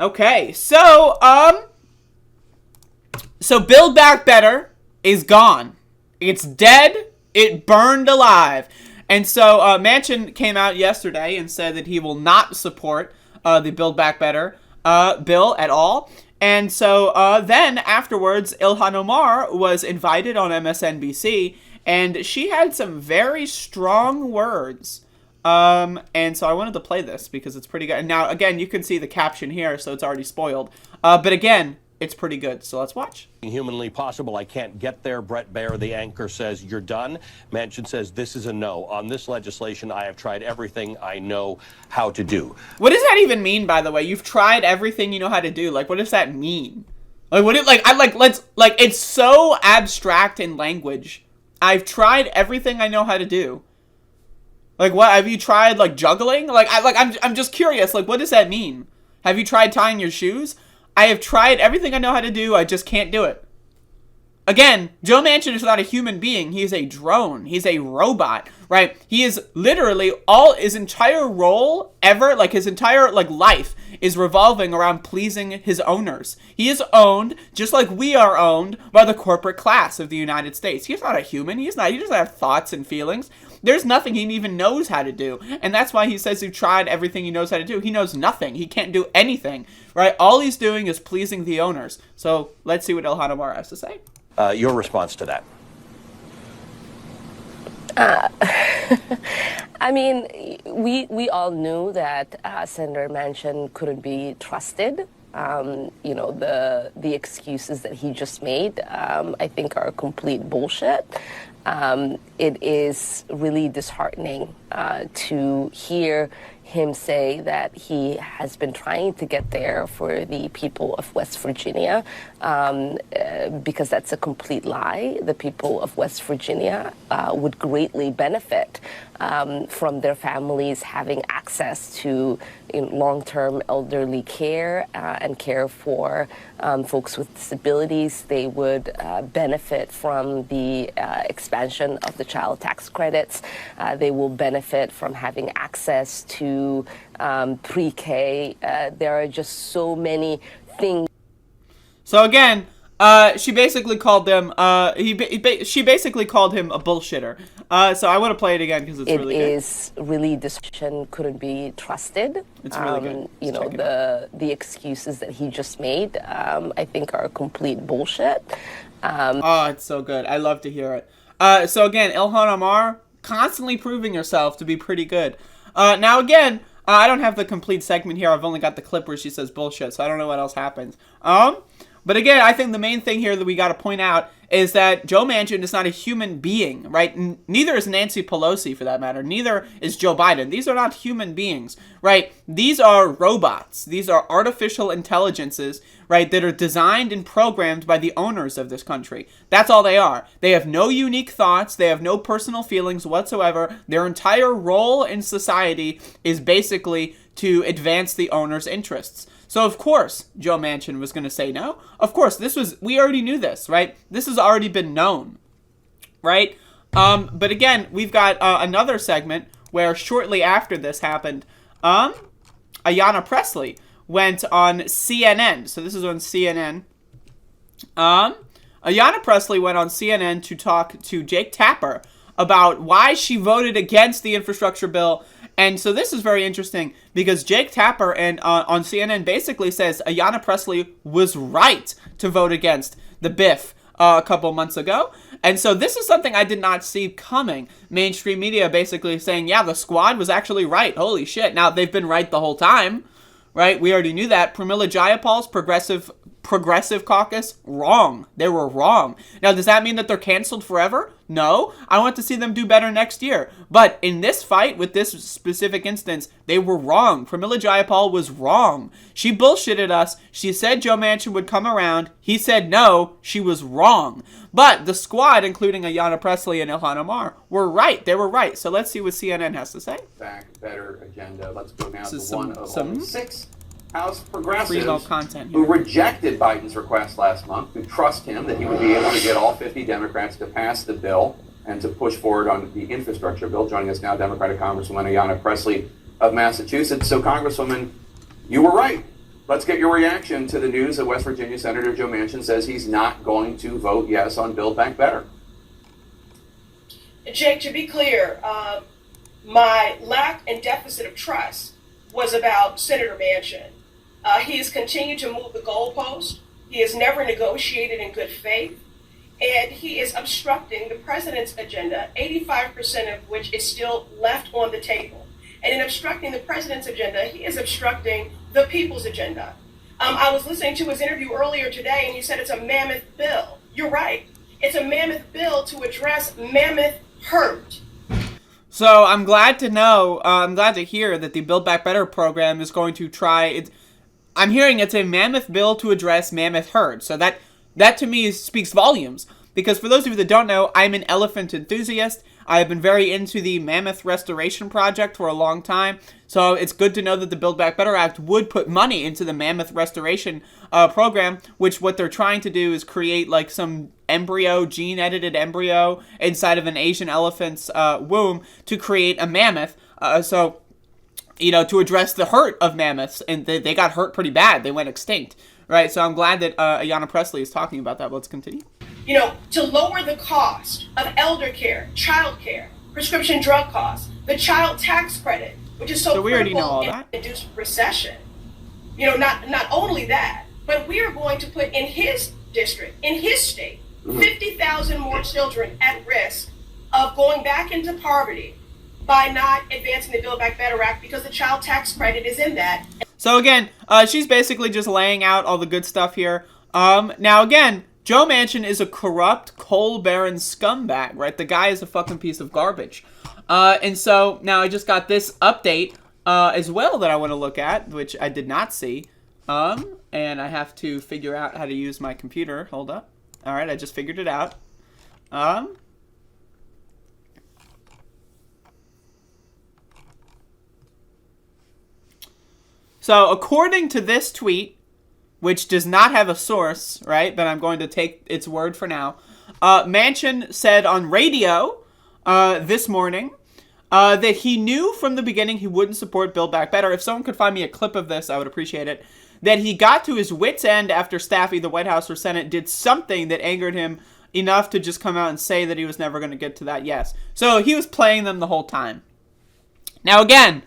Okay, so Build Back Better is gone. It's dead. It burned alive. And so Manchin came out yesterday and said that he will not support the Build Back Better bill at all. And so then afterwards, Ilhan Omar was invited on MSNBC, and she had some very strong words. And so I wanted to play this because it's pretty good. And now, again, you can see the caption here, so it's already spoiled. But again, it's pretty good. So let's watch. Humanly possible. I can't get there. Brett Baer, the anchor, says you're done. Manchin says this is a no. On this legislation, I have tried everything I know how to do. What does that even mean, by the way? You've tried everything you know how to do. Like, what does that mean? It's so abstract in language. I've tried everything I know how to do. Like, what? Have you tried, like, juggling? I'm just curious. Like, what does that mean? Have you tried tying your shoes? I have tried everything I know how to do. I just can't do it. Again, Joe Manchin is not a human being. He is a drone. He's a robot, right? He is literally his entire role ever, like his entire life is revolving around pleasing his owners. He is owned just like we are owned by the corporate class of the United States. He's not a human. He doesn't have thoughts and feelings. There's nothing he even knows how to do. And that's why he says he tried everything he knows how to do. He knows nothing. He can't do anything, right? All he's doing is pleasing the owners. So let's see what Ilhan Omar has to say. Your response to that? I mean, we all knew that Senator Manchin couldn't be trusted. The excuses that he just made, I think, are complete bullshit. It is really disheartening to hear him say that he has been trying to get there for the people of West Virginia, because that's a complete lie. The people of West Virginia would greatly benefit from their families having access to long-term elderly care and care for folks with disabilities. They would benefit from the expansion of the child tax credits. They will benefit from having access to pre-K. There are just so many things. So again, she basically called them. She basically called him a bullshitter. So I want to play it again because it's really good. It is really discussion couldn't be trusted. It's really good. The excuses that he just made, I think, are complete bullshit. Oh, it's so good. I love to hear it. So again, Ilhan Omar constantly proving herself to be pretty good. Now again, I don't have the complete segment here. I've only got the clip where she says bullshit, so I don't know what else happens. But again, I think the main thing here that we got to point out is that Joe Manchin is not a human being, right? Neither is Nancy Pelosi, for that matter. Neither is Joe Biden. These are not human beings, right? These are robots. These are artificial intelligences, right, that are designed and programmed by the owners of this country. That's all they are. They have no unique thoughts. They have no personal feelings whatsoever. Their entire role in society is basically to advance the owner's interests. So, of course, Joe Manchin was going to say no. Of course, we already knew this, right? This has already been known, right? But again, we've got another segment where shortly after this happened, Ayanna Pressley went on CNN. So this is on CNN. Ayanna Pressley went on CNN to talk to Jake Tapper about why she voted against the infrastructure bill. And so this is very interesting because Jake Tapper on CNN basically says Ayanna Pressley was right to vote against the BIF a couple months ago. And so this is something I did not see coming. Mainstream media basically saying, yeah, the squad was actually right. Holy shit. Now, they've been right the whole time, right? We already knew that. Pramila Jayapal's Progressive Caucus, wrong. They were wrong. Now, does that mean that they're canceled forever? No. I want to see them do better next year. But in this fight, with this specific instance, they were wrong. Pramila Jayapal was wrong. She bullshitted us. She said Joe Manchin would come around. He said no. She was wrong. But the squad, including Ayanna Pressley and Ilhan Omar, were right. They were right. So let's see what CNN has to say. Back better agenda. Let's go now to some, one of only 6 House progressives who rejected Biden's request last month, who trust him that he would be able to get all 50 Democrats to pass the bill and to push forward on the infrastructure bill. Joining us now, Democratic Congresswoman Ayanna Pressley of Massachusetts. So, Congresswoman, you were right. let's get your reaction to the news that West Virginia Senator Joe Manchin says he's not going to vote yes on Build Back Better. Jake, to be clear, my lack and deficit of trust was about Senator Manchin. He has continued to move the goalpost. He has never negotiated in good faith. And he is obstructing the president's agenda, 85% of which is still left on the table. And in obstructing the president's agenda, he is obstructing the people's agenda. I was listening to his interview earlier today, and he said it's a mammoth bill. You're right. It's a mammoth bill to address mammoth hurt. So I'm glad to hear that the Build Back Better program is going to try it. I'm hearing it's a mammoth bill to address mammoth herd. So that to me speaks volumes. Because for those of you that don't know, I'm an elephant enthusiast. I have been very into the Mammoth Restoration Project for a long time. So it's good to know that the Build Back Better Act would put money into the Mammoth Restoration program, which what they're trying to do is create like some embryo, gene-edited embryo inside of an Asian elephant's womb to create a mammoth. To address the hurt of mammoths. And they got hurt pretty bad. They went extinct. Right, so I'm glad that Ayanna Pressley is talking about that. Let's continue. To lower the cost of elder care, child care, prescription drug costs, the child tax credit, which is so we already know all critical that. in induced recession. Not only that, but we are going to put in his district, in his state, 50,000 more children at risk of going back into poverty by not advancing the Build Back Better Act because the child tax credit is in that. So again, she's basically just laying out all the good stuff here. Now again, Joe Manchin is a corrupt, coal baron scumbag, right? The guy is a fucking piece of garbage. And so now I just got this update as well that I want to look at, which I did not see. And I have to figure out how to use my computer. Hold up. All right, I just figured it out. So according to this tweet, which does not have a source, right, but I'm going to take its word for now, Manchin said on radio this morning that he knew from the beginning he wouldn't support Build Back Better. If someone could find me a clip of this, I would appreciate it. That he got to his wit's end after staff, either White House or Senate, did something that angered him enough to just come out and say that he was never going to get to that yes. So he was playing them the whole time. Now again,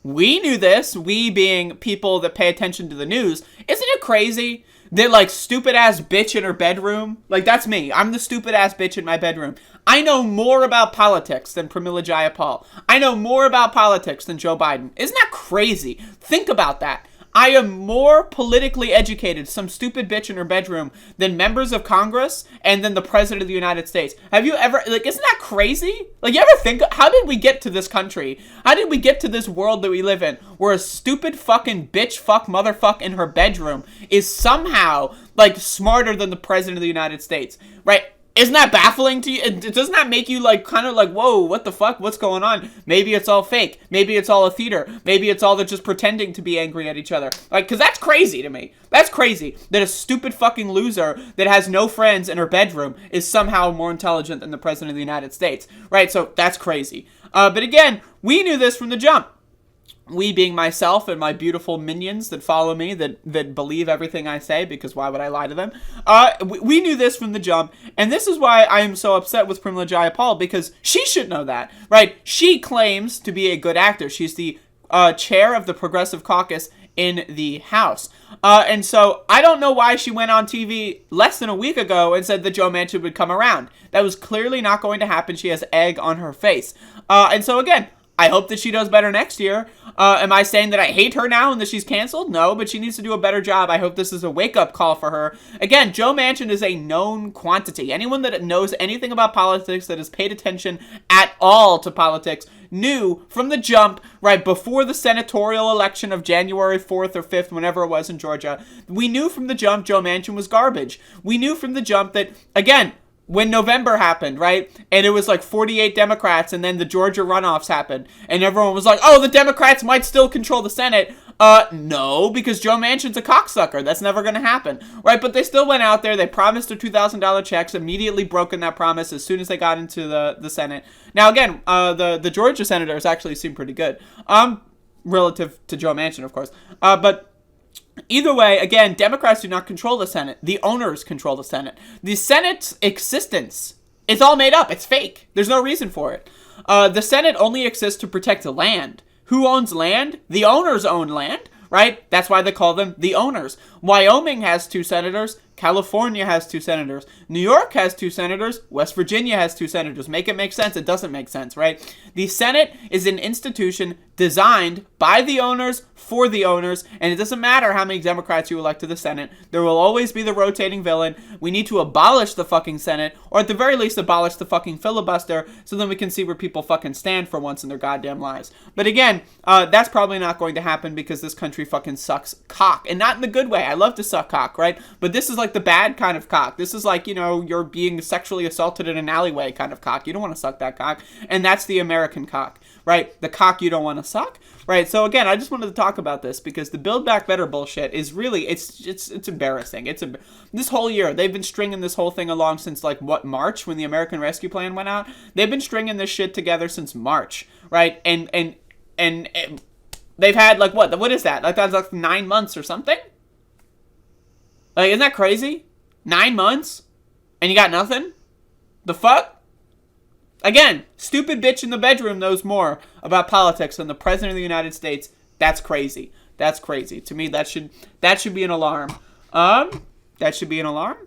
we knew this, we being people that pay attention to the news. Isn't it crazy that, like, stupid-ass bitch in her bedroom? Like, that's me. I'm the stupid-ass bitch in my bedroom. I know more about politics than Pramila Jayapal. I know more about politics than Joe Biden. Isn't that crazy? Think about that. I am more politically educated, some stupid bitch in her bedroom, than members of Congress and than the President of the United States. Have you ever, isn't that crazy? You ever think, how did we get to this country? How did we get to this world that we live in, where a stupid fucking bitch fuck motherfuck in her bedroom is somehow, smarter than the President of the United States, right? Isn't that baffling to you? Doesn't that make you whoa, what the fuck? What's going on? Maybe it's all fake. Maybe it's all a theater. Maybe it's all they're just pretending to be angry at each other. Because that's crazy to me. That's crazy that a stupid fucking loser that has no friends in her bedroom is somehow more intelligent than the President of the United States. Right? So that's crazy. But again, we knew this from the jump. We being myself and my beautiful minions that follow me, that believe everything I say, because why would I lie to them? We knew this from the jump, and this is why I am so upset with Pramila Jayapal, because she should know that, right? She claims to be a good actor. She's the chair of the Progressive Caucus in the House. And so I don't know why she went on TV less than a week ago and said that Joe Manchin would come around. That was clearly not going to happen. She has egg on her face. And so again, I hope that she does better next year. Am I saying that I hate her now and that she's canceled? No, but she needs to do a better job. I hope this is a wake-up call for her. Again, Joe Manchin is a known quantity. Anyone that knows anything about politics, that has paid attention at all to politics, knew from the jump, right before the senatorial election of January 4th or 5th, whenever it was in Georgia, we knew from the jump Joe Manchin was garbage. We knew from the jump that, again, when November happened, right, and it was 48 Democrats, and then the Georgia runoffs happened, and everyone was like, oh, the Democrats might still control the Senate. No, because Joe Manchin's a cocksucker. That's never going to happen, right? But they still went out there. They promised their $2,000 checks, immediately broken that promise as soon as they got into the Senate. Now, again, the Georgia senators actually seem pretty good, relative to Joe Manchin, of course. But Either way, again, Democrats do not control the Senate. The owners control the Senate. The Senate's existence is all made up. It's fake. There's no reason for it. The Senate only exists to protect the land. Who owns land? The owners own land, right? That's why they call them the owners. Wyoming has 2 senators. California has 2 senators. New York has 2 senators. West Virginia has 2 senators. Make it make sense. It doesn't make sense, right? The Senate is an institution designed by the owners for the owners, and it doesn't matter how many Democrats you elect to the Senate. There will always be the rotating villain. We need to abolish the fucking Senate, or at the very least abolish the fucking filibuster, so then we can see where people fucking stand for once in their goddamn lives. But again, that's probably not going to happen because this country fucking sucks cock, and not in the good way. I love to suck cock, right? But this is like the bad kind of cock. This is like, you know, you're being sexually assaulted in an alleyway kind of cock. You don't want to suck that cock, and that's the American cock, right? The cock you don't want to suck, right? So again, I just wanted to talk about this because the Build Back Better bullshit is really, it's embarrassing. This whole year, they've been stringing this whole thing along since like, what, March, when the American Rescue Plan went out? They've been stringing this shit together since March, right? And they've had like, what is that? Like that's like 9 months or something? Like, isn't that crazy? 9 months? And you got nothing? The fuck? Again, stupid bitch in the bedroom knows more about politics than the President of the United States. That's crazy. That's crazy. To me, that should be an alarm. That should be an alarm.